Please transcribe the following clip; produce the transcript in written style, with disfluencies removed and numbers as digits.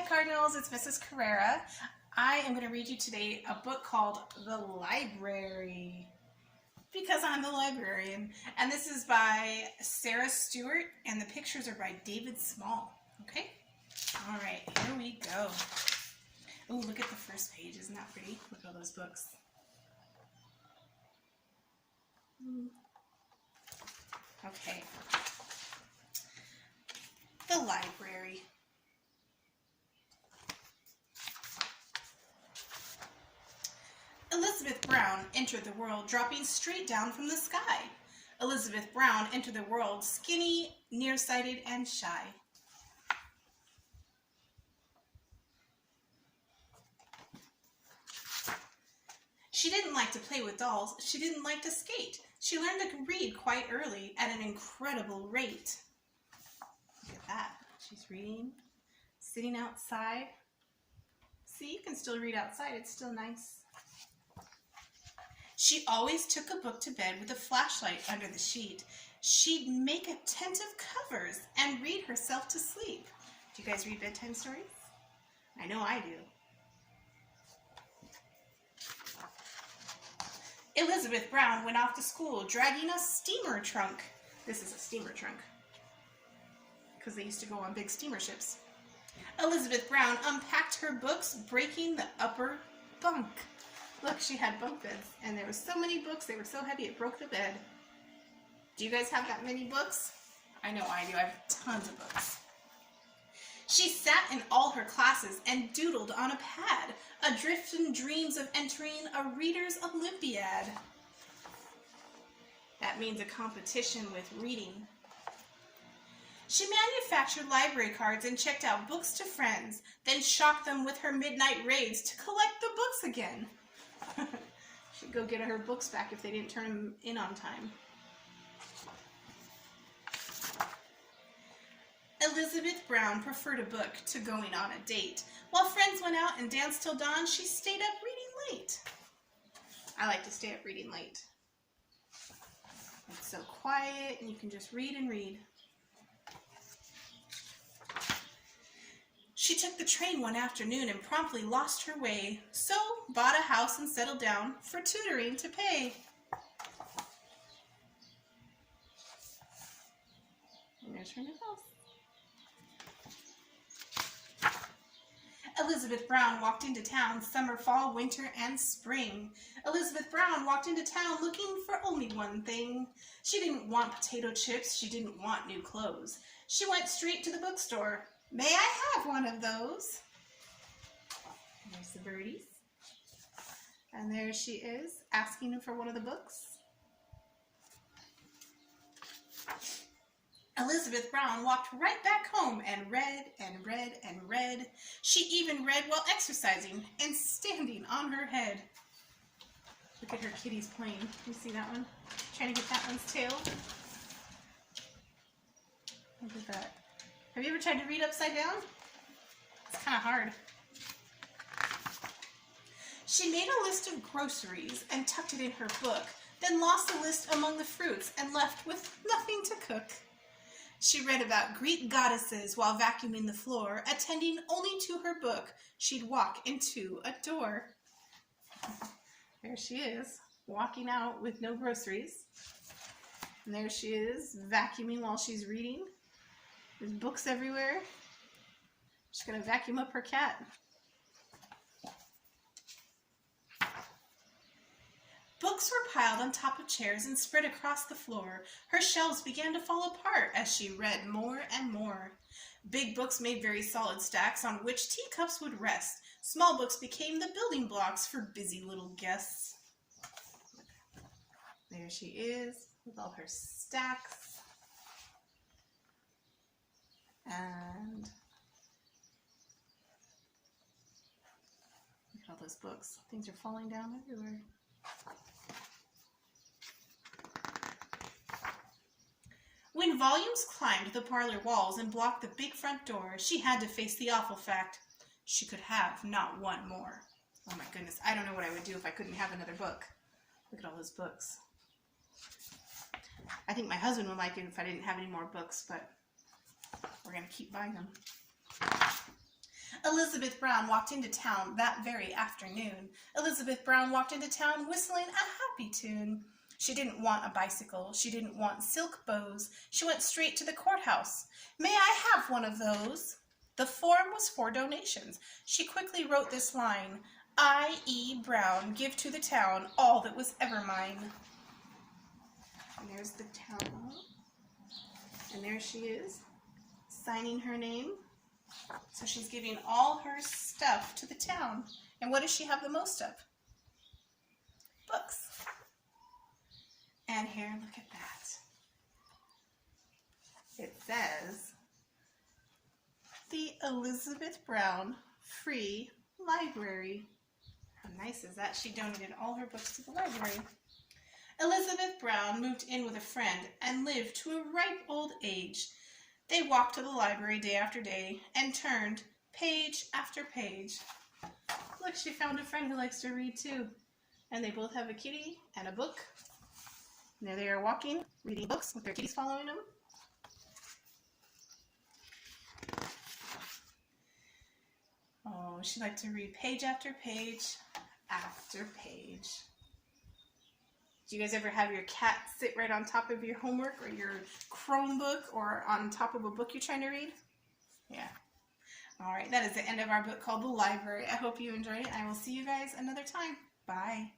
Cardinals, it's Mrs. Carrera. I am going to read you today a book called The Library, because I'm the librarian. And this is by Sarah Stewart, and the pictures are by David Small. Okay? All right, here we go. Oh, look at the first page. Isn't that pretty? Look at all those books. Okay. The Library. Elizabeth Brown entered the world dropping straight down from the sky. Elizabeth Brown entered the world skinny, nearsighted, and shy. She didn't like to play with dolls. She didn't like to skate. She learned to read quite early at an incredible rate. Look at that. She's reading, sitting outside. See, you can still read outside. It's still nice. She always took a book to bed with a flashlight under the sheet. She'd make attentive covers and read herself to sleep. Do you guys read bedtime stories? I know I do. Elizabeth Brown went off to school dragging a steamer trunk. This is a steamer trunk, because they used to go on big steamer ships. Elizabeth Brown unpacked her books, breaking the upper bunk. Look, she had bunk beds, and there were so many books, they were so heavy it broke the bed. Do you guys have that many books? I know I do. I have tons of books. She sat in all her classes and doodled on a pad, adrift in dreams of entering a Reader's Olympiad. That means a competition with reading. She manufactured library cards and checked out books to friends, then shocked them with her midnight raids to collect the books again. She'd go get her books back if they didn't turn them in on time. Elizabeth Brown preferred a book to going on a date. While friends went out and danced till dawn, she stayed up reading late. I like to stay up reading late. It's so quiet, and you can just read and read. She took the train one afternoon and promptly lost her way, so bought a house and settled down for tutoring to pay. And there's her new house. Elizabeth Brown walked into town summer, fall, winter, and spring. Elizabeth Brown walked into town looking for only one thing. She didn't want potato chips. She didn't want new clothes. She went straight to the bookstore. May I have one of those? There's the birdies. And there she is, asking for one of the books. Elizabeth Brown walked right back home and read and read and read. She even read while exercising and standing on her head. Look at her kitties playing. You see that one? Trying to get that one's tail. Look at that. Have you ever tried to read upside down? It's kind of hard. She made a list of groceries and tucked it in her book, then lost the list among the fruits and left with nothing to cook. She read about Greek goddesses while vacuuming the floor, attending only to her book. She'd walk into a door. There she is, walking out with no groceries. And there she is, vacuuming while she's reading. There's books everywhere. She's going to vacuum up her cat. Books were piled on top of chairs and spread across the floor. Her shelves began to fall apart as she read more and more. Big books made very solid stacks on which teacups would rest. Small books became the building blocks for busy little guests. There she is with all her stacks. And look at all those books. Things are falling down everywhere. When volumes climbed the parlor walls and blocked the big front door, she had to face the awful fact she could have not one more. Oh my goodness, I don't know what I would do if I couldn't have another book. Look at all those books. I think my husband would like it if I didn't have any more books, but we're going to keep buying them. Elizabeth Brown walked into town that very afternoon. Elizabeth Brown walked into town whistling a happy tune. She didn't want a bicycle. She didn't want silk bows. She went straight to the courthouse. May I have one of those? The form was for donations. She quickly wrote this line, I, E. Brown, give to the town all that was ever mine. And there's the town hall. And there she is, signing her name. So she's giving all her stuff to the town. And what does she have the most of? Books. And here, look at that. It says, the Elizabeth Brown Free Library. How nice is that? She donated all her books to the library. Elizabeth Brown moved in with a friend and lived to a ripe old age. They walked to the library day after day and turned page after page. Look, she found a friend who likes to read too. And they both have a kitty and a book. And there they are walking, reading books with their kitties following them. Oh, she liked to read page after page after page. Do you guys ever have your cat sit right on top of your homework or your Chromebook or on top of a book you're trying to read? Yeah. All right, that is the end of our book called The Library. I hope you enjoyed it. I will see you guys another time. Bye.